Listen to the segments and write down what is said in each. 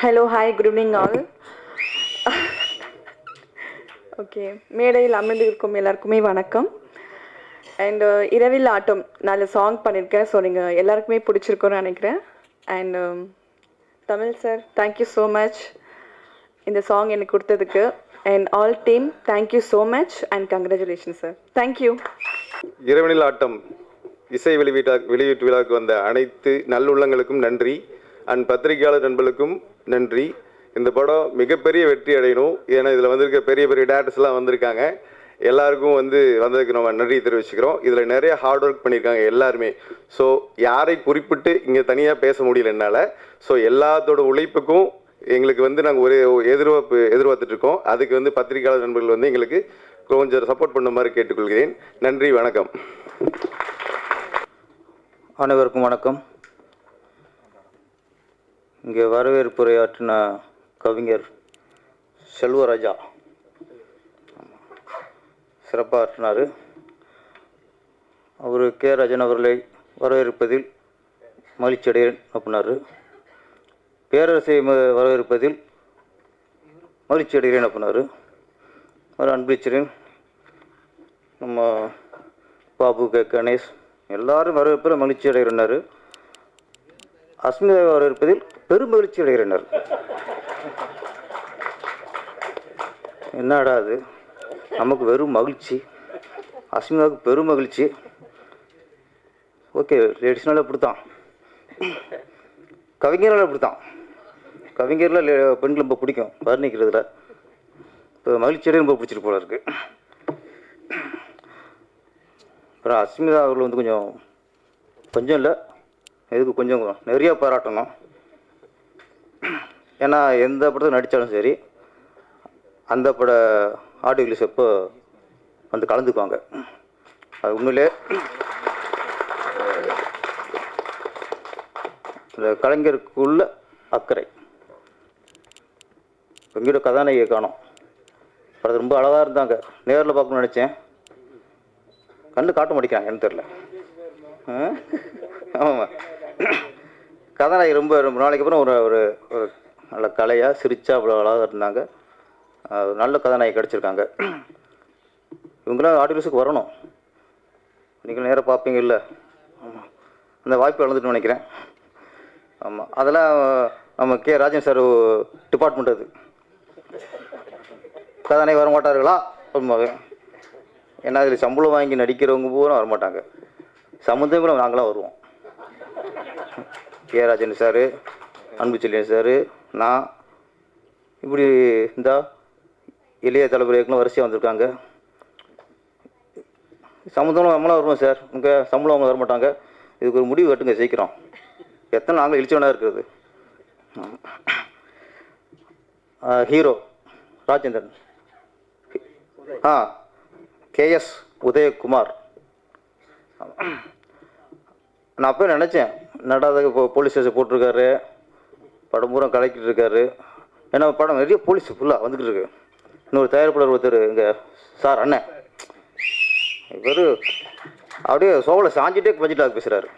Hello hi good evening all. Okay, மேடையில் அமர்ந்திருக்கும் எல்லாருக்குமே வணக்கம். அண்ட் இரவில் ஆட்டம் நல்ல சாங் பண்ணியிருக்கேன். ஸோ நீங்கள் எல்லாருக்குமே பிடிச்சிருக்கோன்னு நினைக்கிறேன். And Tamil sir thank you so much இந்த சாங் எனக்கு கொடுத்ததுக்கு. And all team thank you so much and congratulation sir. Thank you. இரவனில் ஆட்டம் இசை வெளியீட்டு விழாவுக்கு வந்த அனைத்து நல்லுள்ளங்களுக்கும் நன்றி. அண்ட் பத்திரிகையாளர் நண்பர்களுக்கும் நன்றி. இந்த படம் மிகப்பெரிய வெற்றி அடையணும். ஏன்னா இதில் வந்திருக்க பெரிய பெரிய டேரக்டர்ஸ்லாம் வந்திருக்காங்க. எல்லாருக்கும் வந்ததுக்கு நம்ம நன்றி தெரிவிச்சுக்கிறோம். இதில் நிறைய ஹார்ட் ஒர்க் பண்ணியிருக்காங்க எல்லாருமே. ஸோ யாரை குறிப்பிட்டு இங்கே தனியாக பேச முடியல என்னால். ஸோ எல்லாத்தோட உழைப்புக்கும் எங்களுக்கு நாங்கள் ஒரு எதிர்பார்த்துட்ருக்கோம். அதுக்கு பத்திரிகையாளர் நண்பர்கள் எங்களுக்கு கொஞ்சம் சப்போர்ட் பண்ண மாதிரி கேட்டுக்கொள்கிறேன். நன்றி, வணக்கம். அனைவருக்கும் வணக்கம். இங்கே வரவேற்புரையாற்றின கவிஞர் செல்வராஜா சிறப்பாக ஆற்றினார். அவர் கே ராஜன் அவர்களை வரவேற்பதில் மகிழ்ச்சி அடைகிறேன் அப்படின்னாரு. பேரரசை வரவேற்பதில் மகிழ்ச்சி அடைகிறேன் அப்படின்னாரு. ஒரு அன்பிச்சிரன் நம்ம பாபு கே கணேஷ் எல்லாரும் வரவேற்பில் மகிழ்ச்சி அடைகிறார். அஸ்மிதா வரவேற்பதில் பெரும் மகிழ்ச்சி அடைகிறார். என்னடா அது, நமக்கு வெறும் மகிழ்ச்சி, அஸ்மிதாவுக்கு பெரும் மகிழ்ச்சி. ஓகே, லேடிஸ்னால இப்படித்தான், கவிஞரால் இப்படித்தான். கவிஞரில் பெண்கள் ரொம்ப பிடிக்கும் வர்ணிக்கிறதுல. இப்போ மகிழ்ச்சியோட ரொம்ப பிடிச்சிட்டு போல இருக்குது. அப்புறம் அஸ்மிதா அவர்கள் கொஞ்சம் இல்லை, இதுக்கு கொஞ்சம் நிறையா பாராட்டணும். ஏன்னா எந்த படத்தில் நடித்தாலும் சரி அந்த பட ஆடியோ ரிலீஸ் எப்போ கலந்துக்குவாங்க. அது உண்மையிலே இந்த கலைஞருக்குள்ள அக்கறை. எங்களோட கதாநாயகியை காணோம். படத்து ரொம்ப அழகாக இருந்தாங்க. நேரில் பார்க்கணும்னு நினச்சேன், கண்ணு காட்ட மாட்டேங்கிறாங்க, என்ன தெரில. ஆமாம், கதாநாயகி ரொம்ப ரொம்ப நாளைக்கு அப்புறம் ஒரு ஒரு நல்ல கலையாக சிரிச்சா அவ்வளோ அழகாக இருந்தாங்க. நல்ல கதாநாயகி கிடச்சிருக்காங்க. இவங்களாம் ஆடியோஸுக்கு வரணும். நீங்கள் நேராக பார்ப்பீங்க இல்லை? ஆமாம், அந்த வாய்ப்பு வளர்ந்துட்டு நினைக்கிறேன். ஆமாம், அதெல்லாம் நம்ம கே ராஜன் சார் டிபார்ட்மெண்ட். அது கதாநாயகி வர மாட்டார்களா? ஏன்னா அதில் சம்பளம் வாங்கி நடிக்கிறவங்க பூரா வரமாட்டாங்க. சம்மந்தம் கூட நாங்களாம் வருவோம். கே ராஜன் சார், அன்புச்செல்லியன் சார், நான், இப்படி இந்த இளைய தலைமுறைகளும் வரிசையாக வந்திருக்காங்க. சம்மந்தம் நம்மளாம் வருவோம் சார். உங்கள் சம்பளம் அவங்க வரமாட்டாங்க. இதுக்கு ஒரு முடிவு கட்டுங்க சீக்கிரம். எத்தனை நாங்களும் இழிச்சவனாக இருக்கிறது. Hero Rajendran, KS Udayakumar. நான் அப்போ நினச்சேன், நடாத இப்போ போலீஸ் ஸ்டேஷன் போட்டிருக்காரு, படம் பூரா கலக்கிட்டு இருக்காரு. ஏன்னா படம் நிறைய போலீஸ் ஃபுல்லாக வந்துக்கிட்டு இருக்கு. இன்னொரு தயாரிப்பாளர் ஒருத்தர் இங்கே சார் அண்ணன், இவர் அப்படியே சோவில் சாஞ்சிட்டே பஞ்சிட்டாக பேசுகிறாரு.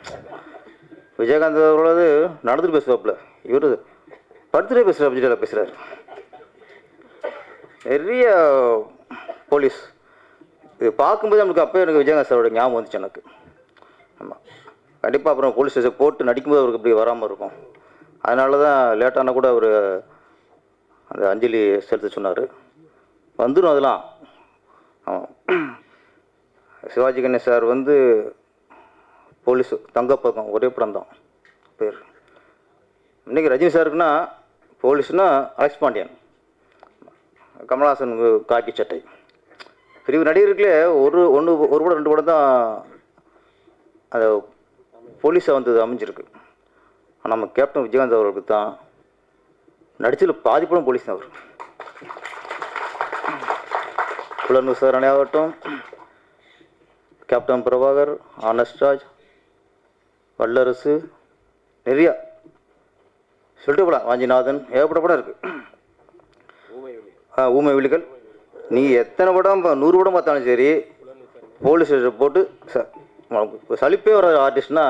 விஜயகாந்த் அவர்களது நடந்துட்டு பேசுவாப்புல, இவர் படுத்துட்டே பேசுகிற பஞ்சிட்டாக பேசுகிறாரு. நிறைய போலீஸ் இது பார்க்கும்போது நம்மளுக்கு அப்போ எனக்கு விஜயகாந்த் சாரோட ஞாபகம் வந்துச்சு எனக்கு. ஆமாம், கண்டிப்பாக அப்புறம் போலீஸ் ஸ்டேஷன் போட்டு நடிக்கும்போது அவருக்கு இப்படி வராமல் இருக்கும். அதனால தான் லேட்டான கூட அவர் அந்த அஞ்சலி செலுத்த சொன்னார். வந்துடும் அதெல்லாம். ஆமாம், சிவாஜி கணேஷ் சார் போலீஸு தங்கப்பதக்கம் ஒரே படம் தான் பேர். இன்றைக்கி ரஜினி சாருக்குன்னா போலீஸ்னா அலெக்ஸ் பாண்டியன், கமல்ஹாசன் காக்கி சட்டை. பிரிவு நடிகர்களே ஒரு படம் 2 படம் தான் அந்த போலீஸாக அமைஞ்சிருக்கு. ஆனால் நம்ம கேப்டன் விஜயகாந்த் அவர்களுக்கு தான் நடிச்சதில் பாதி படம் போலீஸ் தான். அவர் புலன் விசாரணை ஆகட்டும், கேப்டன் பிரபாகர், ஆனஸ்ட்ராஜ், வல்லரசு, நிறையா சொல்லிட்டு போகலாம். வாஞ்சிநாதன், ஏகப்பட்ட படம் இருக்குது. ஊமை விழிகள். நீ எத்தனை படம் 100 படம் பார்த்தாலும் சரி, போலீஸ் ஸ்டேஷன் போட்டு சலிப்பே வர ஆர்டிஸ்ட்னா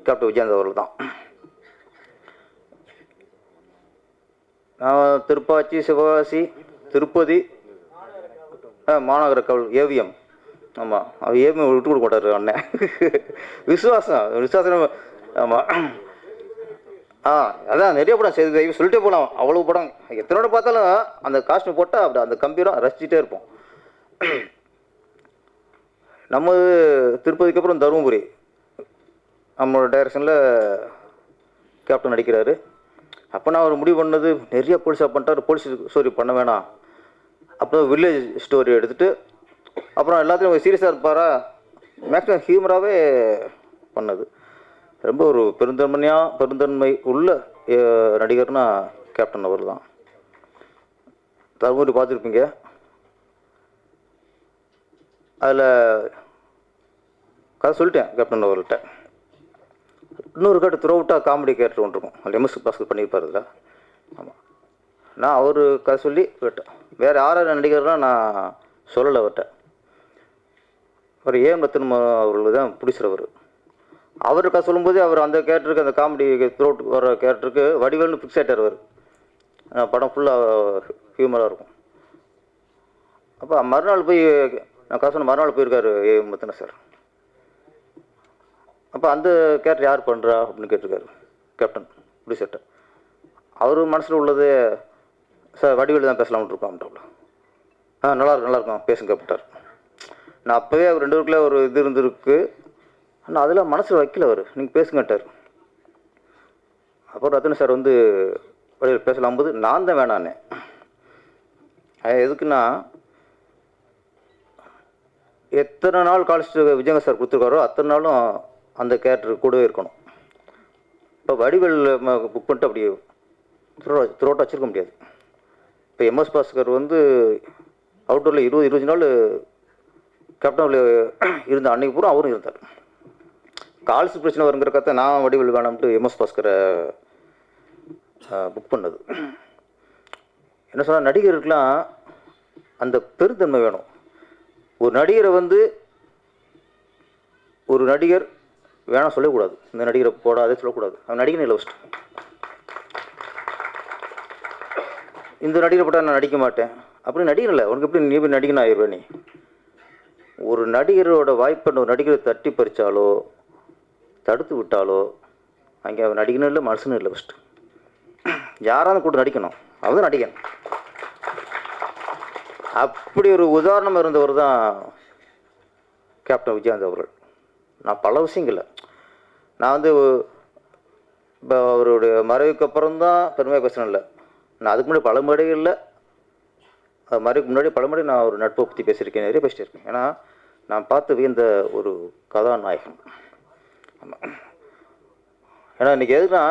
கேப்டன் விஜயகாந்த் அவர்கள் தான். நான் திருப்பாச்சி, சிவகாசி, திருப்பதி, மாநகர காவல், ஏவிஎம். ஆமாம், அவர் ஏவிஎம் விட்டு கொடுக்க மாட்டார் அண்ணன். விசுவாசம். ஆமாம். அதான் நிறைய படம் செய்து சொல்லிட்டே போகலாம். அவ்வளோ படம் எத்தனோட பார்த்தாலும் அந்த காஸ்ட்யூம் போட்டால் அப்படி அந்த கம்பீரம் ரசிச்சுட்டே இருப்போம். நம்ம திருப்பதிக்கு அப்புறம் தருமபுரி நம்மளோட டைரக்ஷனில் கேப்டன் நடிக்கிறாரு. அப்போ நான் ஒரு முடிவு பண்ணது, நிறைய போலீஸாக பண்ணிட்டார், போலீஸ் ஸ்டோரி பண்ண வேணாம், அப்புறம் வில்லேஜ் ஸ்டோரி எடுத்துகிட்டு அப்புறம் எல்லாத்துலேயும் சீரியஸாக இருப்பாரா, மேக்ஸிமம் ஹியூமராகவே பண்ணது. ரொம்ப ஒரு பெருந்தன்மை உள்ள நடிகர்னா கேப்டன் அவர் தான். தருமபுரி பார்த்துருப்பீங்க. அதில் கதை சொல்லிட்டேன் கேப்டன் அவர்கிட்ட. இன்னொரு கேட்டு த்ரோவுட்டாக காமெடி கேரக்டர் ஒன்று இருக்கும், அதில் எம்எஸ் பாஸ்கர் பண்ணியிருப்பார் அதில். ஆமாம், நான் அவர் கதை சொல்லி விட்டேன். வேறு யார் நடிகர்னால் நான் சொல்லலை அவர்கிட்ட. அவர் ஏஎம் ரத்தன் அவர்களுக்கு தான் பிடிச்சிறவர். அவர் கதை சொல்லும்போது அவர் அந்த கேரக்டருக்கு, அந்த காமெடி த்ரோட் வர கேரக்டருக்கு வடிவேல்னு ஃபிக்ஸ் ஆகிட்டார் அவர். படம் ஃபுல்லாக ஹியூமராக இருக்கும். அப்போ மறுநாள் போய் நான் கதை சொன்ன மறுநாள் போயிருக்காரு ஏஎம் ரத்தன சார். அப்போ அந்த கேரக்டர் யார் பண்ணுறா அப்படின்னு கேட்டிருக்காரு கேப்டன் ப்ரொடியூசர்கிட்ட. அவர் மனசில் உள்ளது, சார் வடிவேல் தான் பேசலாம்னு இருப்பான்ட்டாப்ல. நல்லாயிருக்கும் பேசுங்க கேப்டார். நான் அப்போவே அவர் 2 பேருக்குள்ளே ஒரு இது இருந்திருக்கு, ஆனால் அதெல்லாம் மனசில் வைக்கல அவர். நீங்கள் பேசுங்கட்டார். அப்புறம் ரத்தன சார் வந்து வடிவேல் பேசலாம் போது நான் தான் வேணான்னே. எதுக்குன்னா, எத்தனை நாள் காலேஜ் விஜயகாந்த் சார் கொடுத்துருக்காரோ அத்தனை நாளும் அந்த கேரக்டர் கூடவே இருக்கணும். இப்போ வடிவேல் புக் பண்ணிட்டு அப்படி த்ரோட்டாக வச்சுருக்க முடியாது. இப்போ எம்எஸ் பாஸ்கர் வந்து அவுட்டோரில் 20-25 நாள் கேப்டனில் இருந்த அன்றைக்கு பூரா அவரும் இருந்தார். கால்ஸ் பிரச்சனை வருங்கிற கதை நான் வடிவேல் வேணாம்ட்டு எம்எஸ் பாஸ்கரை புக் பண்ணது. என்ன சொன்னால், நடிகருக்கெலாம் அந்த பெருந்தன்மை வேணும். ஒரு நடிகரை வந்து ஒரு நடிகர் வேணாம் சொல்லக்கூடாது, இந்த நடிகரை போடாதே சொல்லக்கூடாது. அவன் நடிகனை இல்லை ஃபஸ்ட்டு. இந்த நடிகரை போட்டால் நான் நடிக்க மாட்டேன் அப்படி நடிகர் இல்லை. உனக்கு எப்படி நீ போய் நடிகன் ஆயிடுவேன்? நீ ஒரு நடிகரோட வாய்ப்பை ஒரு நடிகரை தட்டி பறித்தாலோ தடுத்து விட்டாலோ அங்கே அவன் நடிகனும் இல்லை, மனுஷனும் இல்லை. ஃபஸ்ட்டு யாராவது கூட நடிக்கணும், அவன் நடிகன். அப்படி ஒரு உதாரணம் இருந்தவர் தான் கேப்டன் விஜயகாந்த் அவர்கள். நான் பல விஷயங்கள்ல நான் வந்து இப்போ அவருடைய மறைவுக்கு அப்புறம்தான் பெருமையாக பேசுகிறேன். இல்லை, நான் அதுக்கு முன்னாடி பல மேடைகளில், மறைவுக்கு முன்னாடி பல மேடை நான் ஒரு நட்பை பற்றி பேசியிருக்கேன், நிறைய பேசிட்டு இருக்கேன். ஏன்னா நான் பார்த்து வியந்த ஒரு கதாநாயகன். ஆமாம், ஏன்னா இன்றைக்கி எதுனா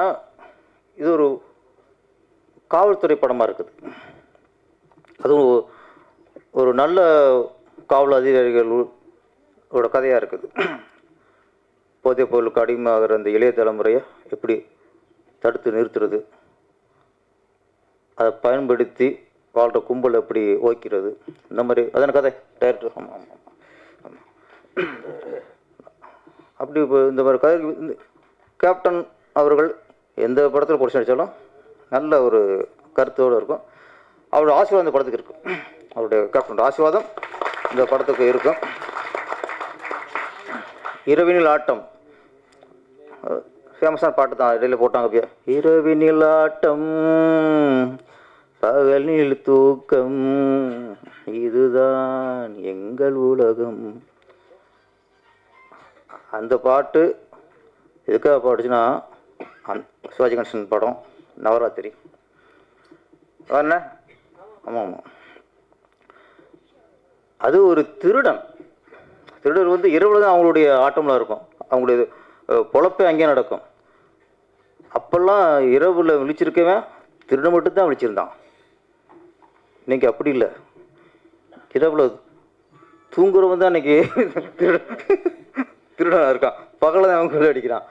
இது ஒரு காவல்துறை படமாக இருக்குது. அதுவும் ஒரு நல்ல காவல் அதிகாரிகளோட கதையாக இருக்குது. போதைப் பொருளுக்கு அடிமையாகிற அந்த இளைய தலைமுறையை எப்படி தடுத்து நிறுத்துறது, அதை பயன்படுத்தி வாழ்கிற கும்பல் எப்படி ஓய்க்கிறது, இந்த மாதிரி அதான கதை டைரக்டர். ஆமாம் ஆமாம் ஆமாம். அப்படி இப்போ இந்த மாதிரி கதை கேப்டன் அவர்கள் எந்த படத்தில் பிடிச்சி நடித்தாலும் நல்ல ஒரு கருத்தோடு இருக்கும். அவருடைய ஆசீர்வாதம் இந்த படத்துக்கு இருக்கும். அவருடைய கேப்டன் ஆசீர்வாதம் இந்த படத்துக்கு இருக்கும். இரவினில் ஆட்டம் ஃபேமஸான பாட்டு தான், இடையில போட்டாங்க. அப்படியே இரவினில் ஆட்டம் பகலில் தூக்கம் இதுதான் எங்கள் உலகம். அந்த பாட்டு எதுக்காக பாடுச்சுன்னா, சிவாஜி கணேசன் படம் நவராத்திரி வரண்ண. ஆமாம் ஆமாம், அது ஒரு திருடர் வந்து இரவில் தான் அவங்களுடைய ஆட்டம்லாம் இருக்கும், அவங்களுடைய பொழப்பே அங்கேயே நடக்கும். அப்போல்லாம் இரவில் விழிச்சிருக்கவன் திருட மட்டும்தான் விழிச்சிருந்தான். இன்றைக்கி அப்படி இல்லை, இரவில் தூங்குறவன் தான் இன்றைக்கி திருடனாக இருக்கான், பகலில் தான் அவன் கொள்ளை அடிக்கிறான்.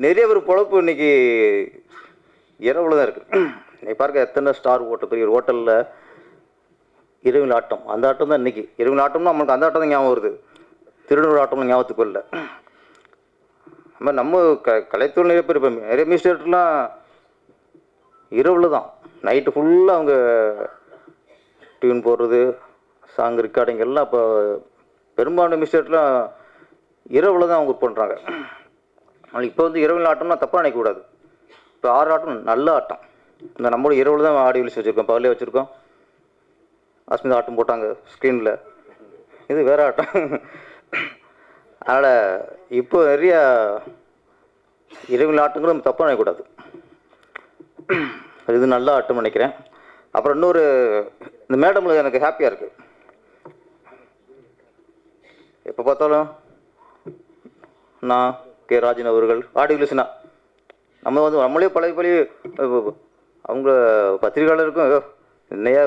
நிறைய பேர் பொழப்பு இன்றைக்கி இரவில் தான் இருக்குது. இன்னைக்கு பார்க்க எத்தனை ஸ்டார் ஹோட்டல், பெரிய ஹோட்டலில் இரவில் ஆட்டம், அந்த ஆட்டம் தான் இன்றைக்கி. இரவில் ஆட்டம்னா நம்மளுக்கு அந்த ஆட்டம் தான் ஞாபகம் வருது, திருடனோட ஆட்டம்லாம் ஞாபகத்துக்கு இல்லை. நம்ம கலைத்துறை நிறைய பேர் இப்போ நிறைய மினிஸ்டர்லாம் இரவில் தான், நைட்டு ஃபுல்லாக அவங்க டியூன் போடுறது, சாங் ரெக்கார்டிங் எல்லாம். இப்போ பெரும்பாலான மினிஸ்டர்லாம் இரவில் தான் அவங்க பண்ணுறாங்க. ஆனால் இப்போ வந்து இரவில் ஆட்டம்னா தப்பாக நினைக்கக்கூடாது. இப்போ 6 ஆட்டம் நல்ல ஆட்டம். இந்த நம்மளும் இரவில் தான் ஆடியோ ரிலீஸ் வச்சுருக்கோம், பகலே வச்சுருக்கோம். அஸ்மிதா ஆட்டம் போட்டாங்க ஸ்க்ரீனில், இது வேறு ஆட்டம். அதனால் இப்போ நிறையா இரவில் ஆட்டங்களும் நம்ம தப்பாக நினைக்கக்கூடாது. இது நல்ல ஆட்டம் நினைக்கிறேன். அப்புறம் இன்னொரு, இந்த மேடமில் எனக்கு ஹாப்பியாக இருக்குது. எப்போ பார்த்தாலும் நான் கே ராஜன் அவர்கள் ஆடியோ ரிலீஸ்னா நம்ம வந்து நம்மளே பழைய அவங்க பத்திரிகையாளருக்கும் என்னையா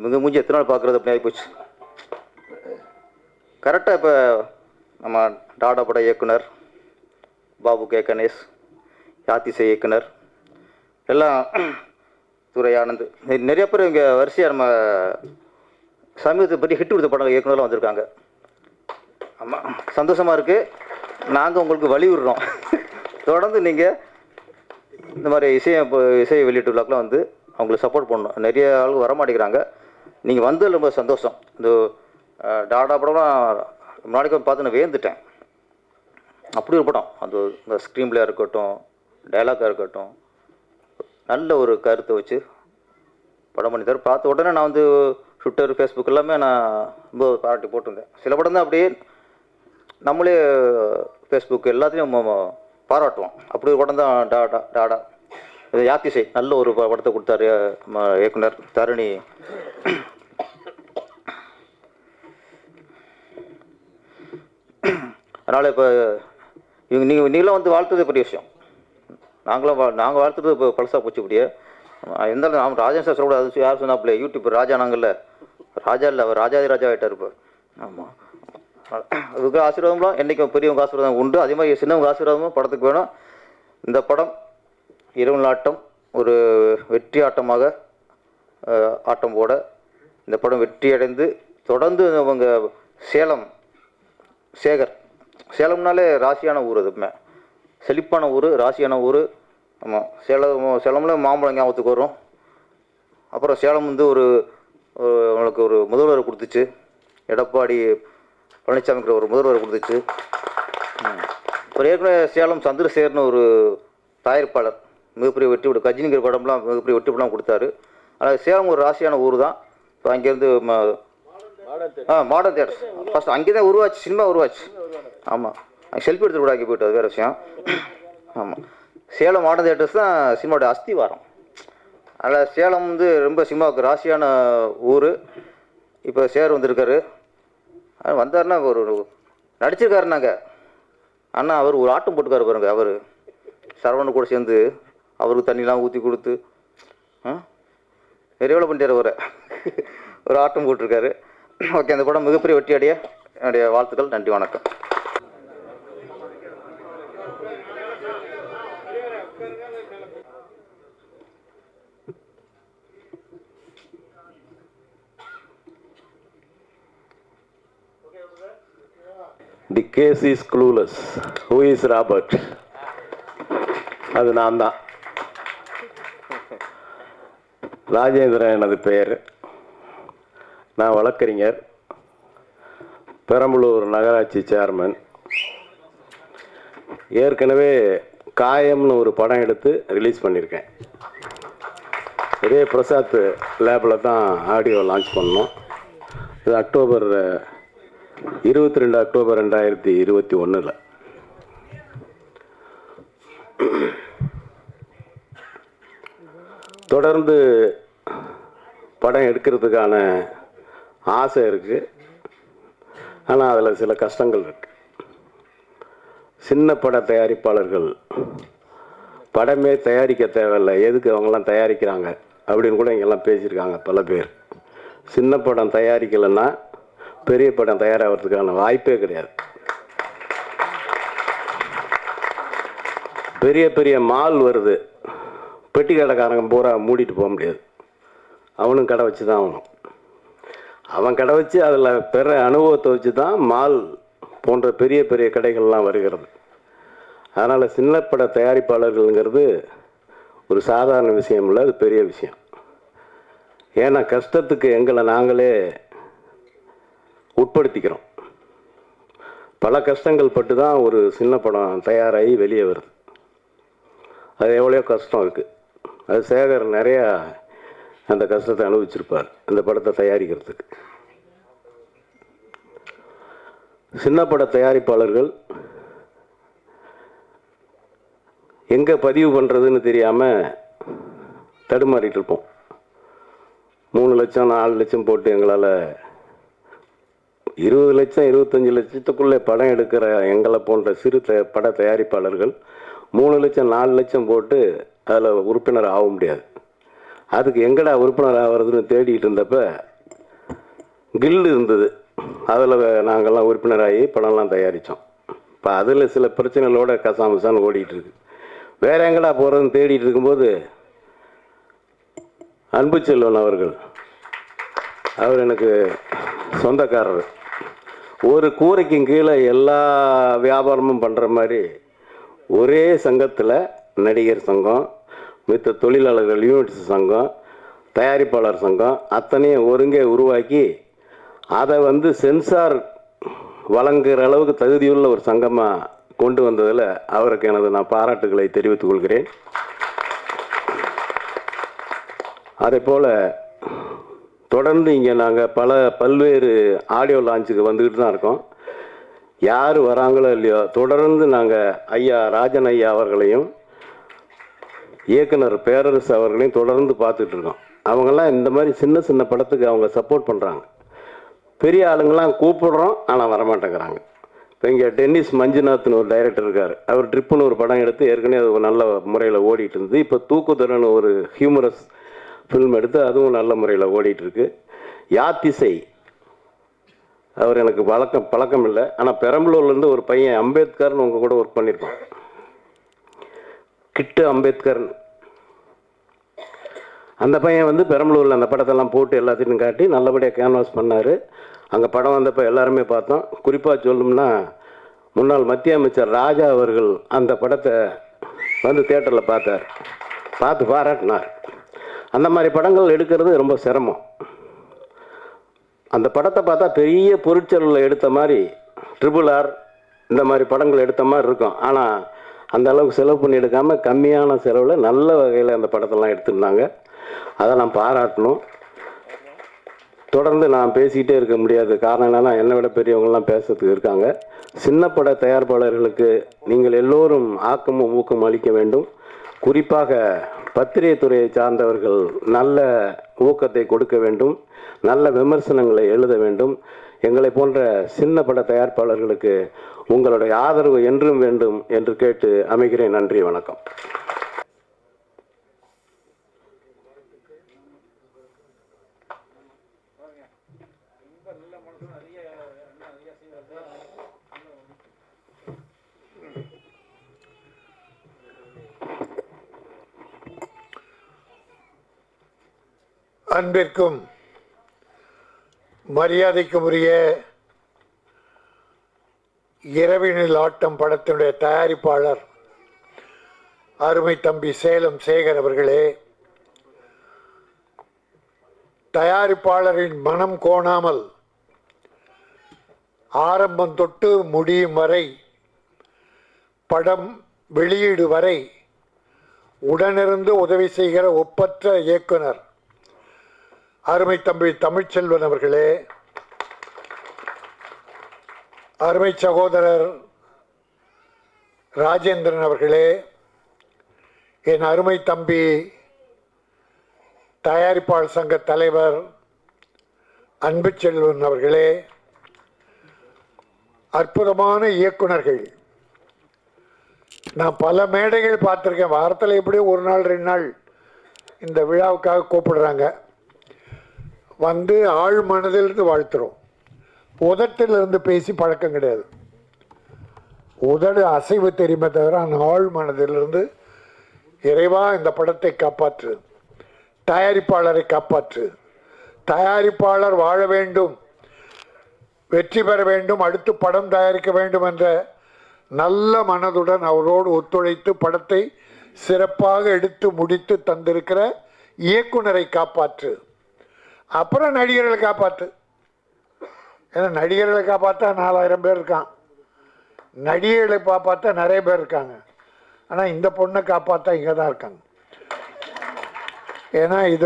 மிக மூஞ்சி எத்தனை நாள் பார்க்குறது அப்படி ஆகிப்போச்சு. கரெக்டாக இப்போ நம்ம டாடா பட இயக்குனர் பாபு கே கணேஷ், யாத்திசை இயக்குனர் எல்லாம், துரை ஆனந்த், நிறைய பேர் இங்கே வரிசையாக நம்ம சமீபத்தை பற்றி ஹிட் கொடுத்த படம் இயக்குனர்லாம் வந்திருக்காங்க. ஆமாம், சந்தோஷமாக இருக்குது. நாங்கள் உங்களுக்கு வலியுறுறோம், தொடர்ந்து நீங்கள் இந்த மாதிரி இசை வெளியீட்டு விழாக்கெலாம் வந்து அவங்களுக்கு சப்போர்ட் பண்ணணும். நிறைய ஆளுங்க வரமாட்டேங்கிறாங்க, நீங்கள் வந்து ரொம்ப சந்தோஷம். இந்த டாடா படம்லாம் முன்னாடி பார்த்து நான் வேந்துட்டேன். அப்படி ஒரு படம், அது இந்த ஸ்க்ரீன் பிளேயாக இருக்கட்டும், டைலாக்காக இருக்கட்டும், நல்ல ஒரு கருத்தை வச்சு படம் பண்ணி தர. பார்த்த உடனே நான் வந்து ட்விட்டர், ஃபேஸ்புக் எல்லாமே நான் ரொம்ப பாராட்டி போட்டிருந்தேன். சில படம் தான் அப்படியே நம்மளே ஃபேஸ்புக் எல்லாத்தையும் பாராட்டுவோம். அப்படி ஒரு படம் தான் டாடா. இது யாத்திசை நல்ல ஒரு படத்தை கொடுத்தாரு இயக்குனர் தரணி. அதனால் இப்போ நீங்களாம் வந்து வாழ்த்துறது பெரிய விஷயம். நாங்கள் வாழ்த்துறது இப்போ பழசாக போச்சு. இப்படியே இருந்தாலும் நாம் ராஜா சார் சொல்லக்கூடாது. யார் சொன்னாப்புல யூடியூப் ராஜா நாங்கள்ல, ராஜா இல்லை, அவர் ராஜாதி ராஜா ஆகிட்டார் இப்போ. ஆமாம், அதுக்கு ஆசீர்வாதம்லாம் என்றைக்கும் பெரியவங்க ஆசீர்வாதம் உண்டு. அதே மாதிரி சின்னவங்க ஆசீர்வாதமும் படத்துக்கு வேணும். இந்த படம் இரவு ஆட்டம் ஒரு வெற்றி ஆட்டமாக ஆட்டம் போட இந்த படம் வெற்றி அடைந்து தொடர்ந்து அவங்க சேலம்னாலே ராசியான ஊர், அதுமே செழிப்பான ஊர், ராசியான ஊர். ஆமாம், சேலம்ல மாம்பழம் ஞாபகத்துக்கு வரும். அப்புறம் சேலம் வந்து அவங்களுக்கு ஒரு முதல்வர் கொடுத்துச்சு, எடப்பாடி பழனிசாமிங்கிற ஒரு முதல்வர் கொடுத்துச்சு. ஒரு ஏற்கனவே சேலம் சந்திரசேகர்னு ஒரு தயாரிப்பாளர் மிகப்பெரிய வெற்றி விட கஜினிங்கிற படம்லாம் மிகப்பெரிய வெற்றி படம் கொடுத்தாரு. ஆனால் சேலம் ஒரு ராசியான ஊர் தான். இப்போ அங்கேருந்து மாடர்ன் தியேட்டர்ஸ் ஃபஸ்ட் அங்கே தான் உருவாச்சு, சினிமா உருவாச்சு. ஆமாம், அங்கே செல்ஃபி எடுத்து கூட ஆக்கி போயிட்டு, அது வேறு விஷயம். ஆமாம், சேலம் மாடர்ன் தியேட்டர்ஸ் தான் சினிமாவோட அஸ்திவாரம். அதில் சேலம் வந்து ரொம்ப சினிமாவுக்கு ராசியான ஊர். இப்போ சேர் வந்திருக்காரு, வந்தாருன்னா ஒரு நடிச்சிருக்காருனாங்க. அண்ணா அவர் ஒரு ஆட்டம் போட்டுக்காரு பாருங்க. அவர் சரவணன் கூட சேர்ந்து அவருக்கு தண்ணிலாம் ஊற்றி கொடுத்து நிறைய பண்ணிட்டார். ஒரு ஆட்டம் போட்டிருக்காரு. ஓகே, அந்த படம் மிகப்பெரிய வெற்றி அடைய என்னுடைய வாழ்த்துக்கள். நன்றி, வணக்கம். The case is clueless. Who is Robert? அது நான் தான். ராஜேந்திரன் எனது பெயர். நான் வழக்கறிஞர், பெரம்பலூர் நகராட்சி சேர்மன். ஏற்கனவே காயம்னு ஒரு படம் எடுத்து ரிலீஸ் பண்ணியிருக்கேன். இதே பிரசாத் லேபில் தான் ஆடியோ லான்ச் பண்ணோம். இது அக்டோபர் 22 அக்டோபர் 2021. தொடர்ந்து படம் எடுக்கிறதுக்கான ஆசை இருக்குது. ஆனால் அதில் சில கஷ்டங்கள் இருக்குது. சின்ன பட தயாரிப்பாளர்கள் படமே தயாரிக்க தேவையில்லை, எதுக்கு அவங்களாம் தயாரிக்கிறாங்க அப்படின்னு கூட இங்கெல்லாம் பேசியிருக்காங்க பல பேர். சின்ன படம் தயாரிக்கலைன்னா பெரிய படம் தயாராகிறதுக்கான வாய்ப்பே கிடையாது. பெரிய பெரிய மால் வருது, பெட்டி கடைக்காரங்க பூரா மூடிட்டு போக முடியாது. அவனும் கடை வச்சு தான் ஆகணும். அவன் கடை வச்சு அதில் பெற அனுபவத்தை வச்சு தான் மால் போன்ற பெரிய பெரிய கடைகள்லாம் வருகிறது. அதனால் சின்னப்பட தயாரிப்பாளர்கள்ங்கிறது ஒரு சாதாரண விஷயம் இல்லை, அது பெரிய விஷயம். ஏன்னா கஷ்டத்துக்கு எங்களை நாங்களே உட்படுத்திக்கிறோம். பல கஷ்டங்கள் பட்டு தான் ஒரு சின்ன படம் தயாராகி வெளியே வருது. அது எவ்வளோ கஷ்டம் இருக்குது. அது சேகர் நிறையா அந்த கஷ்டத்தை அனுபவிச்சிருப்பார் இந்த படத்தை தயாரிக்கிறதுக்கு. சின்ன பட தயாரிப்பாளர்கள் எங்கே பதிவு பண்ணுறதுன்னு தெரியாமல் தடுமாறிட்டு இருப்போம். 3 லட்சம் 4 லட்சம் போட்டு எங்களால் 20 லட்சம் 25 லட்சத்துக்குள்ளே படம் எடுக்கிற எங்களை போன்ற சிறு பட தயாரிப்பாளர்கள் 3 லட்சம் 4 லட்சம் போட்டு அதில் உறுப்பினர் ஆக முடியாது. அதுக்கு எங்கடா உறுப்பினர் ஆகிறதுன்னு தேடிட்டு இருந்தப்ப கில்டு இருந்தது. அதில் நாங்கள்லாம் உறுப்பினராகி படம்லாம் தயாரித்தோம். இப்போ அதில் சில பிரச்சனைகளோட கசாமசான்னு ஓடிட்டுருக்கு. வேறு எங்கடா போகிறதுன்னு தேடிட்டு இருக்கும்போது அன்பு செல்வன் அவர்கள், அவர் எனக்கு சொந்தக்காரர். ஒரு கூரைக்கும் கீழே எல்லா வியாபாரமும் பண்ணுற மாதிரி ஒரே சங்கத்தில் நடிகர் சங்கம், மித்த தொழிலாளர்கள் யூனிட்ஸ் சங்கம், தயாரிப்பாளர் சங்கம் அத்தனையும் ஒருங்கே உருவாக்கி அதை சென்சார் வழங்குகிற அளவுக்கு தகுதியுள்ள ஒரு சங்கமாக கொண்டு வந்ததில் அவருக்கு நான் பாராட்டுகளை தெரிவித்துக் கொள்கிறேன். அதே போல் தொடர்ந்து இங்கே நாங்கள் பல்வேறு ஆடியோ லான்ச்சுக்கு வந்துக்கிட்டு தான் இருக்கோம். யார் வராங்களோ இல்லையோ தொடர்ந்து நாங்கள் ஐயா ராஜன் ஐயா அவர்களையும் இயக்குனர் பேரரசு அவர்களையும் தொடர்ந்து பார்த்துட்ருக்கோம். அவங்கெல்லாம் இந்த மாதிரி சின்ன சின்ன படத்துக்கு அவங்க சப்போர்ட் பண்ணுறாங்க. பெரிய ஆளுங்கள்லாம் கூப்பிடுறோம், ஆனால் வரமாட்டேங்கிறாங்க. இப்போ இங்கே டென்னிஸ் மஞ்சுநாத்னு ஒரு டைரக்டர் இருக்கார். அவர் ட்ரிப்புன்னு ஒரு படம் எடுத்து ஏற்கனவே அது நல்ல முறையில் ஓடிட்டு இருந்தது. இப்போ தூக்குதரன்னு ஒரு ஹியூமரஸ் ஃபில்ம் எடுத்து அதுவும் நல்ல முறையில் ஓடிட்டுருக்கு. யாத்திசை அவர் எனக்கு பழக்கம் இல்லை, ஆனால் பெரம்பலூர்லேருந்து ஒரு பையன் அம்பேத்கர்னு உங்கள் கூட ஒர்க் பண்ணியிருப்பான், கிட்டு அம்பேத்கர்னு. அந்த பையன் பெரம்பலூரில் அந்த படத்தெல்லாம் போட்டு எல்லாத்தையும் காட்டி நல்லபடியாக கேன்வாஸ் பண்ணார். அங்கே படம் வந்தப்போ எல்லாருமே பார்த்தோம். குறிப்பாக சொல்லணும்னா முன்னாள் மத்திய அமைச்சர் ராஜா அவர்கள் அந்த படத்தை தியேட்டரில் பார்த்து பாராட்டினார். அந்த மாதிரி படங்கள் எடுக்கிறது ரொம்ப சிரமம். அந்த படத்தை பார்த்தா பெரிய பொருட்செலவில் எடுத்த மாதிரி RRR இந்த மாதிரி படங்கள் எடுத்த மாதிரி இருக்கும். ஆனால் அந்த அளவுக்கு செலவு பண்ணி எடுக்காமல் கம்மியான செலவில் நல்ல வகையில் அந்த படத்தெல்லாம் எடுத்துருந்தாங்க. அதை நான் பாராட்டணும். தொடர்ந்து நான் பேசிக்கிட்டே இருக்க முடியாது. காரணம் என்னென்னா என்னை விட பெரியவங்கள்லாம் பேசுறதுக்கு இருக்காங்க. சின்ன பட தயாரிப்பாளர்களுக்கு நீங்கள் எல்லோரும் ஆக்கமும் ஊக்கம் அளிக்க வேண்டும். குறிப்பாக பத்திரிகை துறையை சார்ந்தவர்கள் நல்ல ஊக்கத்தை கொடுக்க வேண்டும், நல்ல விமர்சனங்களை எழுத வேண்டும். எங்களை போன்ற சின்ன பட தயாரிப்பாளர்களுக்கு உங்களுடைய ஆதரவு என்றும் வேண்டும் என்று கேட்டு அமைகிறேன். நன்றி, வணக்கம். அன்பிற்கும் மரியாதைக்கும் உரிய இரவினில் ஆட்டம் படத்தினுடைய தயாரிப்பாளர் அருமை தம்பி சேலம் சேகர் அவர்களே, தயாரிப்பாளரின் மனம் கோணாமல் ஆரம்பம் தொட்டு முடியும் வரை, படம் வெளியீடு வரை உடனிருந்து உதவி செய்கிற ஒப்பற்ற இயக்குனர் அருமை தம்பி தமிழ்ச்செல்வன் அவர்களே, அருமை சகோதரர் ராஜேந்திரன் அவர்களே, என் அருமை தம்பி தயாரிப்பாளர் சங்க தலைவர் அன்பு செல்வன் அவர்களே, அற்புதமான இயக்குனர்கள். நான் பல மேடைகள் பார்த்துருக்கேன். வாரத்தில் எப்படியும் 1 நாள் 2 நாள் இந்த விழாவுக்காக கூப்பிடுறாங்க. ஆழ் மனதிலிருந்து வாழ்த்துறோம். உதட்டிலிருந்து பேசி பழக்கம் கிடையாது. உதடு அசைவு தெரியுமே தவிர அந்த ஆழ் மனதிலிருந்து இறைவா இந்த படத்தை காப்பாற்று, தயாரிப்பாளரை காப்பாற்று, தயாரிப்பாளர் வாழ வேண்டும், வெற்றி பெற வேண்டும், அடுத்து படம் தயாரிக்க வேண்டும் என்ற நல்ல மனதுடன் அவரோடு ஒத்துழைத்து படத்தை சிறப்பாக எடுத்து முடித்து தந்திருக்கிற இயக்குனரை காப்பாற்று. அப்புறம் நடிகர்களை காப்பாற்று. ஏன்னா நடிகர்களை காப்பாற்றா 4000 பேர் இருக்கான், நடிகர்களை காப்பாற்றா நிறைய பேர் இருக்காங்க. ஆனால் இந்த பொண்ணை காப்பாற்றா இங்கே தான் இருக்காங்க. ஏன்னா இது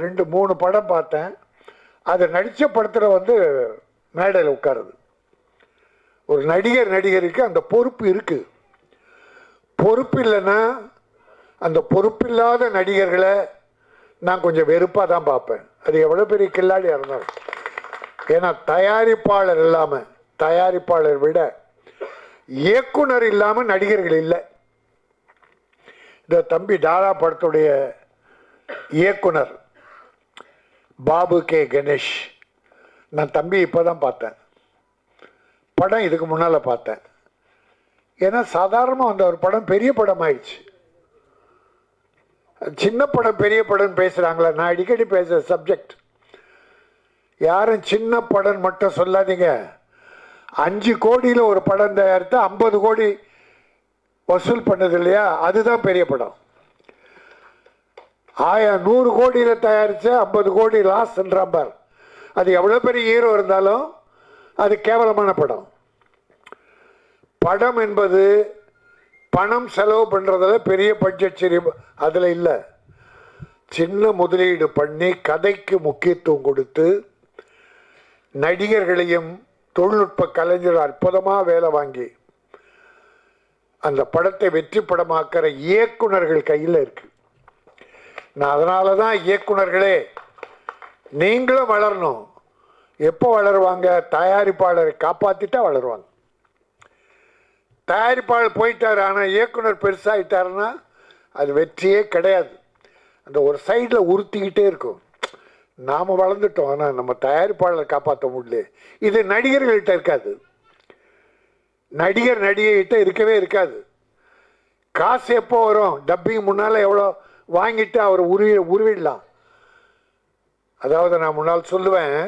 2-3 படம் பார்த்தேன். அது நடித்த படத்தில் மேடையில் உட்காருது. ஒரு நடிகருக்கு அந்த பொறுப்பு இருக்குது. பொறுப்பு இல்லைன்னா அந்த பொறுப்பில்லாத நடிகர்களை நான் கொஞ்சம் வெறுப்பாக தான் பார்ப்பேன். அது எவ்வளோ பெரிய கில்லாடியாக இருந்தாலும். ஏன்னா தயாரிப்பாளர் இல்லாமல், தயாரிப்பாளர் விட இயக்குனர் இல்லாமல் நடிகர்கள் இல்லை. இந்த தம்பி டாரா படத்துடைய இயக்குனர் பாபு கே கணேஷ், நான் தம்பி இப்போ தான் பார்த்தேன். படம் இதுக்கு முன்னால் பார்த்தேன். ஏன்னா சாதாரணமாக அந்த ஒரு படம் பெரிய படம் ஆயிடுச்சு. சின்ன படம் பெரிய படம் பேசுகிறாங்களா? நான் அடிக்கடி பேசுகிற சப்ஜெக்ட். யாரும் சின்ன படம் மட்டும் சொல்லாதீங்க. 5 கோடியில் ஒரு படம் தயாரித்து 50 கோடி வசூல் பண்ணது இல்லையா, அதுதான் பெரிய படம். 100 கோடியில் தயாரித்து 50 கோடி லாஸ்ன்றான் பார். அது எவ்வளோ பெரிய ஹீரோ இருந்தாலும் அது கேவலமான படம். படம் என்பது பணம் செலவு பண்ணுறதில் பெரிய பட்ஜெட் சரி அதில் இல்லை. சின்ன முதலீடு பண்ணி கதைக்கு முக்கியத்துவம் கொடுத்து நடிகர்களையும் தொழில்நுட்ப கலைஞர் அற்புதமாக வேலை வாங்கி அந்த படத்தை வெற்றி படமாக்கிற இயக்குனர்கள் கையில் இருக்கு. நான் அதனால தான் இயக்குனர்களே நீங்களும் வளரணும். எப்போ வளருவாங்க? தயாரிப்பாளரை காப்பாற்றிட்டா வளருவாங்க. தயாரிப்பாளர் போயிட்டார், ஆனால் இயக்குனர் பெருசாகிட்டாருன்னா அது வெற்றியே கிடையாது. அந்த ஒரு சைடில் உறுத்திக்கிட்டே இருக்கும். நாம் வளர்ந்துட்டோம், ஆனால் நம்ம தயாரிப்பாளரை காப்பாற்ற முடியல. இது நடிகர்கள்கிட்ட இருக்காது. நடிகைகிட்ட இருக்கவே இருக்காது. காசு எப்போ வரும்? டப்பிங் முன்னால் எவ்வளோ வாங்கிட்டு அவர் உருவிடலாம். அதாவது நான் முன்னால் சொல்லுவேன்,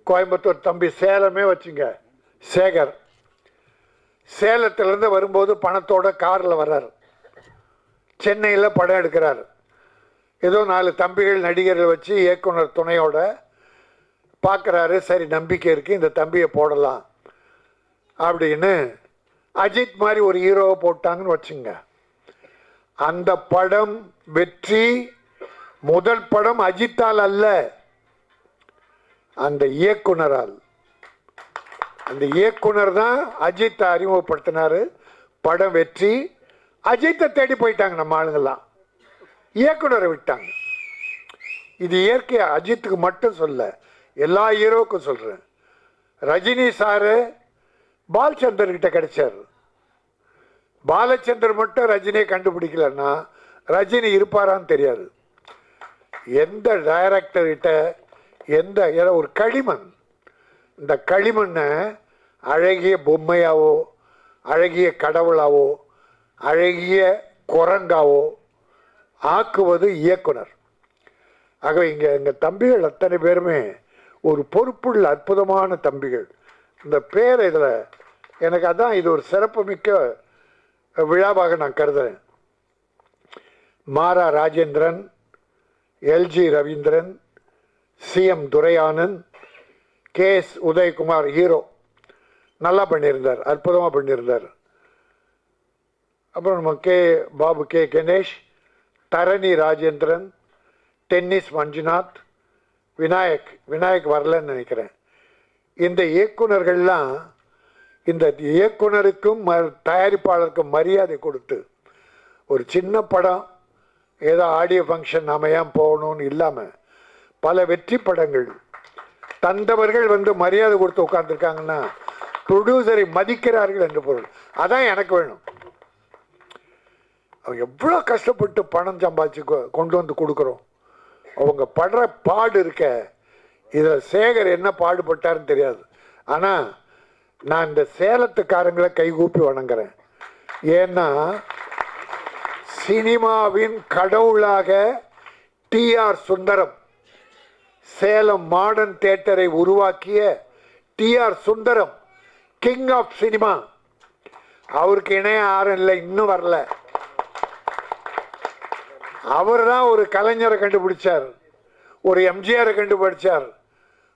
கோயம்புத்தூர் தம்பி சேலமே வச்சுங்க, சேகர் சேலத்திலேருந்து வரும்போது பணத்தோட காரில் வர்றார். சென்னையில் படம் எடுக்கிறார். ஏதோ 4 தம்பிகள் நடிகர்கள் வச்சு இயக்குனர் துணையோட பார்க்குறாரு. சரி, நம்பிக்கை இருக்குது, இந்த தம்பியை போடலாம் அப்படின்னு அஜித் மாதிரி ஒரு ஹீரோவை போட்டாங்கன்னு வச்சுங்க. அந்த படம் வெற்றி. முதல் படம் அஜித்தால் அல்ல, அந்த இயக்குனரால். அந்த இயக்குனர் தான் அஜித்தை அறிமுகப்படுத்தினார். படம் வெற்றி. அஜித்தை தேடி போயிட்டாங்க நம்ம ஆளுங்கள்லாம், இயக்குனரை விட்டாங்க. இது இயற்கை. அஜித்துக்கு மட்டும் சொல்ல, எல்லா ஹீரோவுக்கும் சொல்கிறேன். ரஜினி சாரு பாலச்சந்தர்கிட்ட கிடைச்சார். பாலச்சந்தர் மட்டும் ரஜினியை கண்டுபிடிக்கலன்னா ரஜினி இருப்பாரான்னு தெரியாது. எந்த டைரக்டர்கிட்ட ஏதோ ஒரு களிமண், இந்த களிமண்ணை அழகிய பொம்மையாவோ, அழகிய கடவுளாவோ, அழகிய குரங்காவோ ஆக்குவது இயக்குனர். ஆகவே இங்கே எங்கள் தம்பிகள் அத்தனை பேருமே ஒரு பொறுப்புள்ள அற்புதமான தம்பிகள். இந்த பேர் இதில் எனக்கு அதான் இது ஒரு சிறப்புமிக்க விழாவாக நான் கருதுறேன். Mara Rajendran, L G Ravindran, C M Duraianand, K S Udayakumar hero நல்லா பண்ணியிருந்தார், அற்புதமாக பண்ணியிருந்தார். அப்புறம் நம்ம பாபு கே கணேஷ், தரணி ராஜேந்திரன், டென்னிஸ் மஞ்சுநாத், விநாயக் வரலன்னு நினைக்கிறேன். இந்த இயக்குனர்கள்லாம் இந்த இயக்குனருக்கும் தயாரிப்பாளருக்கும் மரியாதை கொடுத்து ஒரு சின்ன படம் ஏதோ ஆடியோ ஃபங்க்ஷன் நாம ஏன் போகணும்னு இல்லாமல் பல வெற்றி படங்கள் தந்தவர்கள் மரியாதை கொடுத்து உட்கார்ந்துருக்காங்கன்னா ப்ரொடியூசரை மதிக்கிறார்கள் என்று பொருள். அதான் எனக்கு வேணும். அவங்க எவ்வளோ கஷ்டப்பட்டு பணம் சம்பாதிச்சு கொண்டு வந்து கொடுக்குறோம். அவங்க படுற பாடு இருக்க, இதில் சேகர் என்ன பாடுபட்டாருன்னு தெரியாது. ஆனால் நான் இந்த சேலத்துக்காரங்களை கைகூப்பி வணங்குறேன். ஏன்னா சினிமாவின் கடவுளாக டிஆர் சுந்தரம், சேலம் மாடர்ன் தியேட்டரை உருவாக்கிய TR Sundaram, king of cinema அவருக்கு இணைய யாரும் இல்லை, இன்னும் வரல. அவர் தான் ஒரு கலைஞரை கண்டுபிடிச்சார், ஒரு எம்ஜிஆரை கண்டுபிடிச்சார்.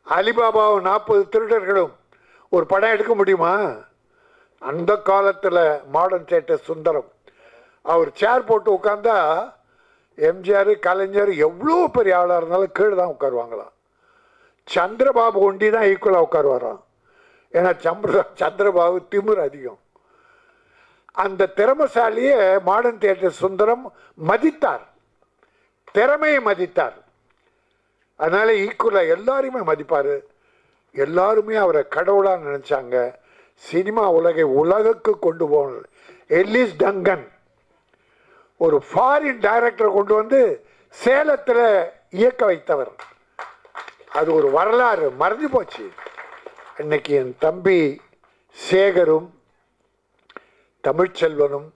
அலிபாபாவும் 40 திருடர்களும் ஒரு படம் எடுக்க முடியுமா? அந்த காலத்தில் மாடர்ன் தியேட்டர் சுந்தரம் அவர் சேர் போட்டு உட்காந்தா எம்ஜிஆர் கலைஞர் எவ்வளோ பெரிய ஆளாக இருந்தாலும் கீழே தான் உட்காருவாங்களாம். சந்திரபாபு ஒண்டி தான் ஈக்குவலாக உட்காருவாராம். ஏன்னா சந்திரபாபு திமிர் அதிகம். அந்த திறமசாலியை மாடர்ன் தியேட்டர் சுந்தரம் மதித்தார், திறமையை மதித்தார். அதனால ஈக்குவலாக எல்லாருமே மதிப்பார். எல்லாருமே அவரை கடவுளாக நினச்சாங்க. சினிமா உலகை உலகுக்கு கொண்டு போனது எல்லிஸ் டங்கன், ஒரு ஃபாரின் டைரக்டரை கொண்டு வந்து சேலத்தில் இயக்க வைத்தவர். அது ஒரு வரலாறு, மறந்து போச்சு. இன்னைக்கு என் தம்பி சேகரும் தமிழ்ச்செல்வனும்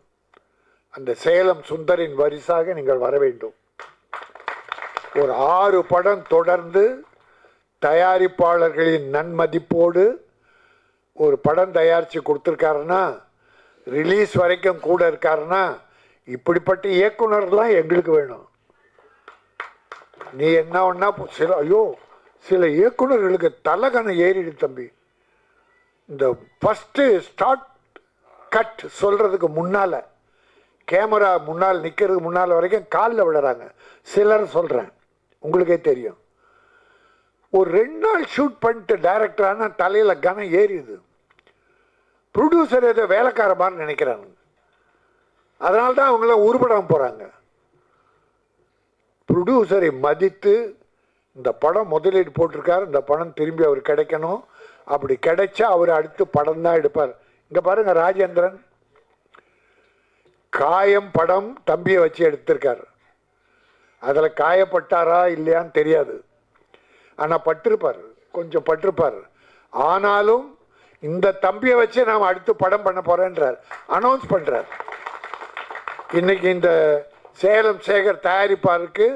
அந்த சேலம் சுந்தரின் வரிசாக நீங்கள் வர வேண்டும். ஒரு 6 படம் தொடர்ந்து தயாரிப்பாளர்களின் நன்மதிப்போடு ஒரு படம் தயாரித்து கொடுத்துருக்காருன்னா, ரிலீஸ் வரைக்கும் கூட இருக்காருன்னா, இப்படிப்பட்ட இயக்குனர்லாம் எங்களுக்கு வேணும். நீ என்ன ஒன்றா சில இயக்குனர்களுக்கு தலைகணம் ஏறிடு தம்பி. இந்த ஃபஸ்ட்டு ஸ்டார்ட் கட் சொல்கிறதுக்கு முன்னால், கேமரா முன்னால் நிற்கிறதுக்கு முன்னால் வரைக்கும் காலில் விடுறாங்க. சிலர் சொல்கிறேன், உங்களுக்கே தெரியும். ஒரு 2 நாள் ஷூட் பண்ணிட்டு டைரக்டர் ஆனால் தலையில் கனம் ஏறிடுது. ப்ரொடியூசர் ஏதோ வேலைக்கார மாதிரி நினைக்கிறாங்க. அதனால தான் அவங்கள உருப்படாமல் போகிறாங்க. ப்ரொடியூசரை மதித்து இந்த படம் முதலீடு போட்டிருக்காரு, இந்த படம் திரும்பி அவர் கிடைக்கணும். அப்படி கிடைச்சா அவர் அடுத்து படம் தான் எடுப்பார். இங்கே பாருங்க, ராஜேந்திரன் காயம் படம் தம்பியை வச்சு எடுத்திருக்கார். அதில் காயப்பட்டாரா இல்லையான்னு தெரியாது, ஆனால் பட்டிருப்பார், கொஞ்சம் பட்டிருப்பார். ஆனாலும் இந்த தம்பியை வச்சு நாம் அடுத்து படம் பண்ண போறேன்றார், அனௌன்ஸ் பண்றார். இன்னைக்கு இந்த சேலம் சேகர் தயாரிப்பாருக்கு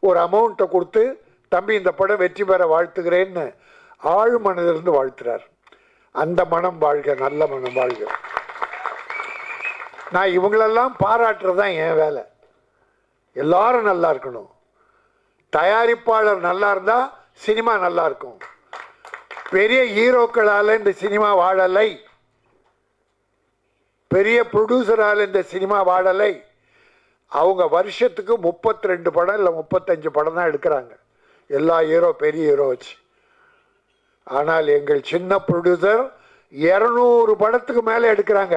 ஒரு அமௌண்ட்டை கொடுத்து, தம்பி இந்த படம் வெற்றி பெற வாழ்த்துகிறேன்னு ஆழ் மனதிலிருந்து வாழ்த்துறார். அந்த மனம் வாழ்க, நல்ல மனம் வாழ்க. நான் இவங்களெல்லாம் பாராட்டுறது தான் என் வேலை. எல்லாரும் நல்லா இருக்கணும். தயாரிப்பாளர் நல்லா இருந்தால் சினிமா நல்லா இருக்கும். பெரிய ஹீரோக்களால் இந்த சினிமா வாழலை, பெரிய ப்ரொடியூசரால் இந்த சினிமா வாழலை. அவங்க வருஷத்துக்கு 32 படம் இல்லை 35 படம் தான் எடுக்கிறாங்க, எல்லா ஹீரோ பெரிய ஹீரோ வச்சு. ஆனால் எங்கள் சின்ன ப்ரொடியூசர் 200 படத்துக்கு மேலே எடுக்கிறாங்க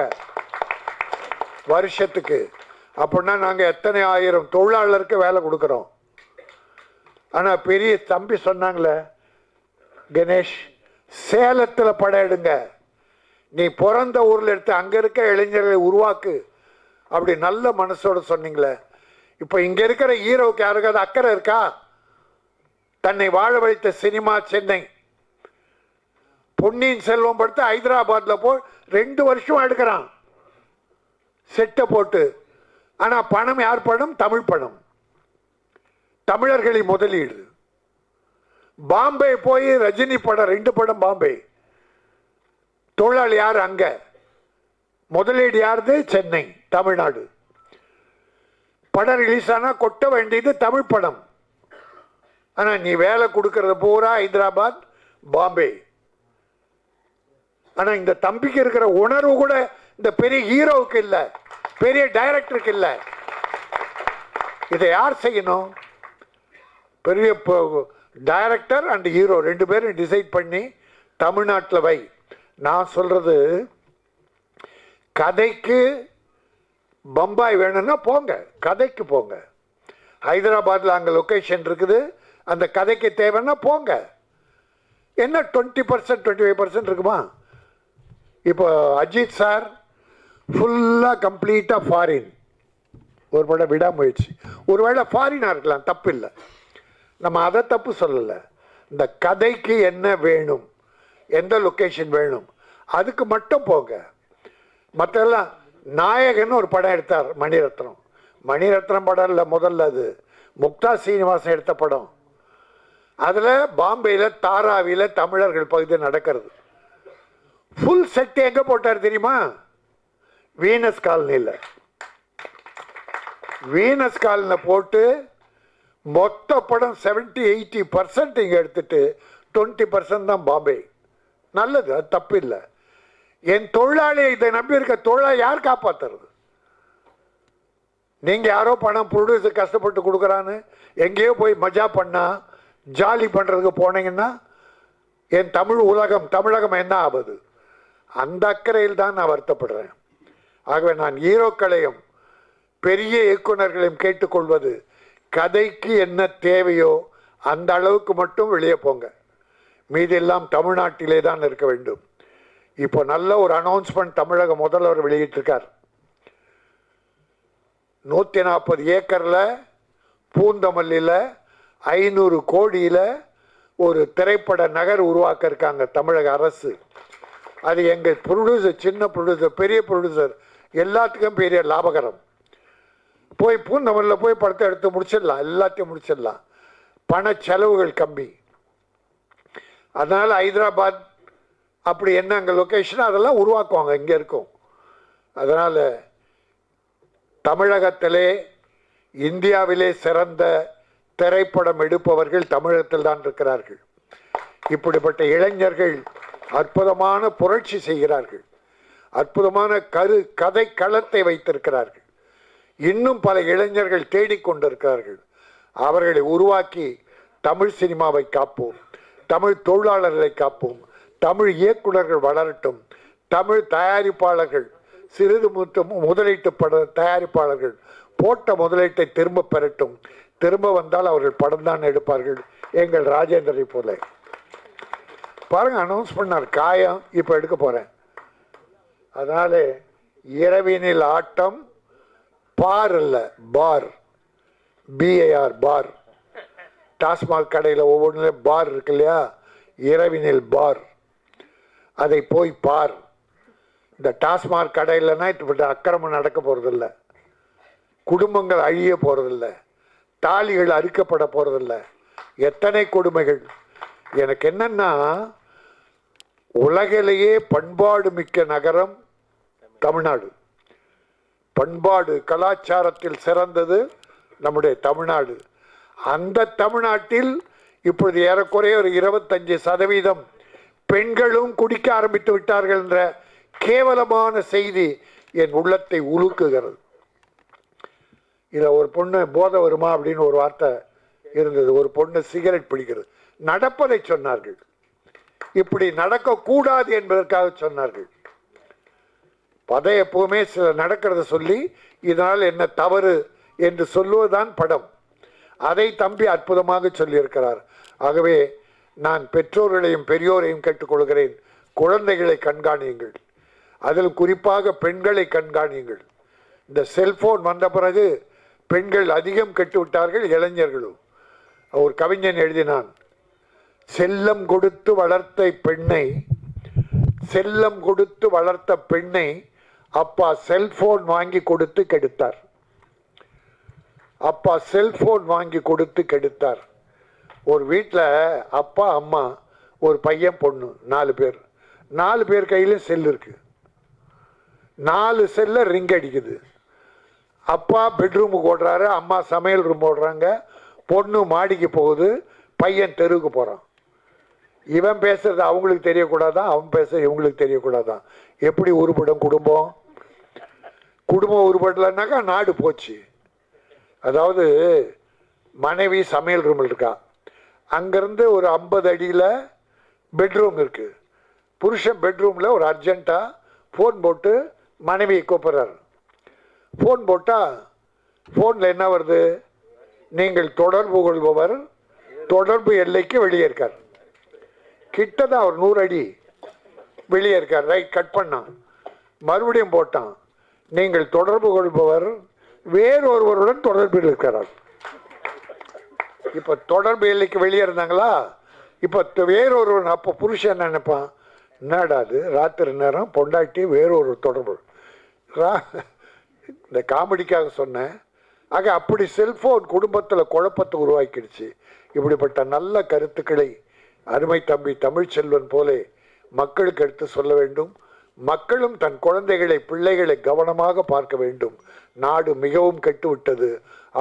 வருஷத்துக்கு. அப்படின்னா நாங்கள் எத்தனை ஆயிரம் தொழிலாளருக்கு வேலை கொடுக்குறோம். ஆனால் பெரிய தம்பி சொன்னாங்களே கணேஷ், சேலத்தில் படம் எடுங்க, நீ பிறந்த ஊரில் எடுத்து அங்கே இருக்க இளைஞர்களை உருவாக்கு, அப்படி நல்ல மனசோட சொன்னீங்களே. இப்போ இங்கே இருக்கிற ஹீரோவுக்கு யாருக்காவது அக்கறை இருக்கா? தன்னை வாழ வைத்த சினிமா சென்னை. பொன்னியின் செல்வம் படுத்து ஹைதராபாத்தில் போய் 2 வருஷம் எடுக்கிறான் செட்டை போட்டு. ஆனால் பணம் யார் படம்? தமிழ் படம், தமிழர்களின் முதலீடு. பாம்பே போய் ரஜினி படம் 2 படம் பாம்பே. தொழிலாளி யார் அங்க? முதலீடு யாருது? சென்னை, தமிழ்நாடு. படம் ரிலீஸ் ஆனால் கொட்ட வேண்டியது தமிழ் படம். ஆனால் நீ வேலை கொடுக்கறது பூரா ஹைதராபாத், பாம்பே. ஆனால் இந்த தம்பிக்கு இருக்கிற உணர்வு கூட இந்த பெரிய ஹீரோவுக்கு இல்லை, பெரிய டைரக்டருக்கு இல்லை. இதை யார் செய்யணும்? பெரிய டைரக்டர் அண்ட் ஹீரோ 2 பேரும் டிசைட் பண்ணி தமிழ்நாட்டில் வை. நான் சொல்றது, கதைக்கு பம்பாய் வேணும்னா போங்க, கதைக்கு போங்க. ஹைதராபாத்தில் அங்கே லொக்கேஷன் இருக்குது, அந்த கதைக்கு தேவைன்னா போங்க. என்ன 20% 25% இருக்குமா? இப்போ அஜித் சார் ஃபுல்லாக கம்ப்ளீட்டாக ஃபாரின், ஒரு படம் விடாமுயற்சி. ஒருவேளை ஃபாரினாக இருக்கலாம், தப்பு இல்லை, நம்ம அதை தப்பு சொல்லலை. இந்த கதைக்கு என்ன வேணும், எந்த லொக்கேஷன் வேணும், அதுக்கு மட்டும் போங்க. மற்றெல்லாம் நாயகன் ஒரு படம் எடுத்தார் மணிரத்னம். மணிரத்னம் படம் இல்லை முதல்ல, அது முக்தா சீனிவாசன் எடுத்த படம். அதில் பாம்பேயில் தாராவியில் தமிழர்கள் பகுதி நடக்கிறது. ஃபுல் செட்டு எங்கே போட்டார் தெரியுமா? வீனஸ் காலனியில் வீனஸ் காலனியில் போட்டு மொத்த படம் 70-80% இங்கே எடுத்துட்டு 20% தான் பாம்பே. நல்லது, அது தப்பு இல்லை. என் தொழிலாளியை இதை நம்பி இருக்க தொழிலாளி யார் காப்பாற்றுறது? நீங்கள் யாரோ பணம் ப்ரொடியூசர் கஷ்டப்பட்டு கொடுக்குறான்னு எங்கேயோ போய் மஜா பண்ணா ஜாலி பண்ணுறதுக்கு போனீங்கன்னா என் தமிழகம் என்ன ஆகுது? அந்த அக்கறையில் தான் நான் வருத்தப்படுறேன். ஆகவே நான் ஹீரோக்களையும் பெரிய இயக்குநர்களையும் கேட்டுக்கொள்வது, கதைக்கு என்ன தேவையோ அந்த அளவுக்கு மட்டும் வெளியே போங்க, மீதெல்லாம் தமிழ்நாட்டிலே தான் இருக்க வேண்டும். இப்போ நல்ல ஒரு அனௌன்ஸ்மெண்ட் தமிழக முதல்வர் வெளியிட்டிருக்கார். 140 ஏக்கரில் பூந்தமல்லியில் 500 கோடியில் ஒரு திரைப்பட நகர் உருவாக்க இருக்காங்க தமிழக அரசு. அது எங்கள் ப்ரொடியூசர், சின்ன ப்ரொடியூசர், பெரிய ப்ரொடியூசர் எல்லாத்துக்கும் பெரிய லாபகரம். போய் பூந்தமல்லியில் போய் படத்தை எடுத்து முடிச்சிடலாம், எல்லாத்தையும் முடிச்சிடலாம். பண செலவுகள் கம்மி. அதனால் ஹைதராபாத் அப்படி என்ன அங்கே லொக்கேஷன் அதெல்லாம் உருவாக்குவாங்க, இங்கே இருக்கும். அதனால் தமிழகத்திலே இந்தியாவிலே சிறந்த திரைப்படம் எடுப்பவர்கள் தமிழகத்தில் தான் இருக்கிறார்கள். இப்படிப்பட்ட இளைஞர்கள் அற்புதமான புரட்சி செய்கிறார்கள், அற்புதமான கதை களத்தை வைத்திருக்கிறார்கள். இன்னும் பல இளைஞர்கள் தேடிக்கொண்டிருக்கிறார்கள். அவர்களை உருவாக்கி தமிழ் சினிமாவை காப்போம், தமிழ் தொழிலாளர்களை காப்போம், தமிழ் இயக்குநர்கள் வளரட்டும், தமிழ் தயாரிப்பாளர்கள், சிறிது முதலீட்டு பட தயாரிப்பாளர்கள் போட்ட முதலீட்டை திரும்ப பெறட்டும். திரும்ப வந்தால் அவர்கள் படம் தான் எடுப்பார்கள், எங்கள் ராஜேந்திரை போல. பாருங்க, அனௌன்ஸ் பண்ணார் காயம், இப்போ எடுக்க போகிறேன். அதனால இரவினில் ஆட்டம் பார் அல்ல, பார், BAR, பார். டாஸ்மாக் கடையில் ஒவ்வொன்றும் பார் இருக்கு இல்லையா, இரவினில் பார், அதை போய் பார். இந்த டாஸ்மாக் கடையிலனா இப்படி அக்கிரமம் நடக்க போகிறதில்ல, குடும்பங்கள் அழிய போகிறதில்ல, தாலிகள் அறுக்கப்பட போகிறதில்ல. எத்தனை கொடுமைகள்! எனக்கு என்னன்னா, உலகிலேயே பண்பாடு மிக்க நகரம் தமிழ்நாடு. பண்பாடு கலாச்சாரத்தில் சிறந்தது நம்முடைய தமிழ்நாடு. அந்த தமிழ்நாட்டில் இப்பொழுது ஏறக்குறைய ஒரு 25% பெண்களும் குடிக்க ஆரம்பித்து விட்டார்கள் என்ற கேவலமான செய்தி என் உள்ளத்தை உலுக்குகிறது. இதில் ஒரு பொண்ணு போதை வருமா அப்படின்னு ஒரு வார்த்தை இருந்தது. ஒரு பொண்ணு சிகரெட் பிடிக்கிறது, நடப்பதை சொன்னார்கள். இப்படி நடக்கக்கூடாது என்பதற்காக சொன்னார்கள். பதை எப்பவுமே சில நடக்கிறத சொல்லி இதனால் என்ன தவறு என்று சொல்லுவதுதான் படம். அதை தம்பி அற்புதமாக சொல்லியிருக்கிறார். ஆகவே நான் பெற்றோர்களையும் பெரியோரையும் கேட்டுக்கொள்கிறேன், குழந்தைகளை கண்காணியுங்கள், அதில் குறிப்பாக பெண்களை கண்காணியுங்கள். இந்த செல்போன் வந்த பிறகு பெண்கள் அதிகம் கெட்டுவிட்டார்கள், இளைஞர்களும். ஒரு கவிஞன் எழுதினான், செல்லம் கொடுத்து வளர்த்த பெண்ணை, செல்லம் கொடுத்து வளர்த்த பெண்ணை அப்பா செல்போன் வாங்கி கொடுத்து கெடுத்தார். அப்பா செல்போன் வாங்கி கொடுத்து கெடுத்தார். ஒரு வீட்டில் அப்பா, அம்மா, ஒரு பையன், பொண்ணு, 4 பேர். 4 பேர் கையிலும் செல் இருக்கு. 4 செல்ல ரிங் அடிக்குது. அப்பா பெட்ரூமுக்கு ஓடுறாரு, அம்மா சமையல் ரூம் ஓடுறாங்க, பொண்ணு மாடிக்கு போகுது, பையன் தெருவுக்கு போகிறான். இவன் பேசுறது அவங்களுக்கு தெரியக்கூடாதான், அவன் பேசுறது இவங்களுக்கு தெரியக்கூடாதான். எப்படி உருப்படும் குடும்பம்? குடும்பம் உருப்படலைன்னாக்கா நாடு போச்சு. அதாவது மனைவி சமையல் ரூமில் இருக்கா, அங்கேருந்து ஒரு 50 அடியில் பெட்ரூம் இருக்குது. புருஷன் பெட்ரூமில் ஒரு அர்ஜென்ட்டாக ஃபோன் போட்டு மனைவியை கூப்பிட்றாரு. ஃபோன் போட்டால் ஃபோனில் என்ன வருது? நீங்கள் தொடர்பு கொள்பவர் தொடர்பு எல்லைக்கு வெளியே இருக்கார். கிட்டதான் அவர் 100 அடி வெளியே இருக்கார். ரைட், கட் பண்ணான். மறுபடியும் போட்டான், நீங்கள் தொடர்பு கொள்பவர் வேறொருவருடன் தொடர்பில் இருக்கிறார். இப்போ தொடர்பு எல்லைக்கு வெளியே இருந்தாங்களா, இப்போ வேறொருவன். அப்போ புருஷன் என்ன நினைப்பான்? என்னடாது ராத்திரி நேரம் பொண்டாட்டி வேறொரு தொடர்பு. இந்த காமெடிக்காக சொன்னேன். ஆக அப்படி செல்போன் குடும்பத்தில் குழப்பத்தை உருவாக்கிடுச்சு. இப்படிப்பட்ட நல்ல கருத்துக்களை அருமை தம்பி தமிழ்ச்செல்வன் போலே மக்களுக்கு எடுத்து சொல்ல வேண்டும். மக்களும் தன் குழந்தைகளை பிள்ளைகளை கவனமாக பார்க்க வேண்டும். நாடு மிகவும் கெட்டுவிட்டது.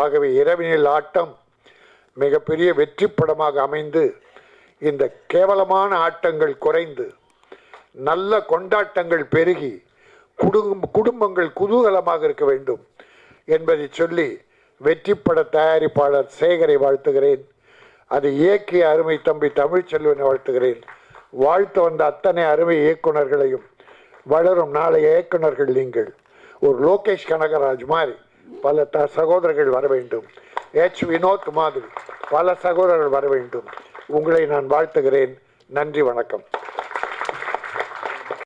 ஆகவே இரவினில் ஆட்டம் மிகப்பெரிய வெற்றி படமாக அமைந்து இந்த கேவலமான ஆட்டங்கள் குறைந்து நல்ல கொண்டாட்டங்கள் பெருகி குடும்பங்கள் குதூகலமாக இருக்க வேண்டும் என்பதை சொல்லி வெற்றி பட தயாரிப்பாளர் சேகரை வாழ்த்துகிறேன். அதை இயக்கிய அருமை தம்பி தமிழ்ச்செல்வனை வாழ்த்துகிறேன். வாழ்த்து வந்த அத்தனை அருமை இயக்குநர்களையும், வளரும் நாளைய இயக்குநர்கள் நீங்கள். ஒரு லோகேஷ் கனகராஜ் மாதிரி பல சகோதரர்கள் வர வேண்டும். வினோத் மாதிரி பல சகோதரர்கள் வர வேண்டும். உங்களை நான் வாழ்த்துகிறேன். நன்றி, வணக்கம்.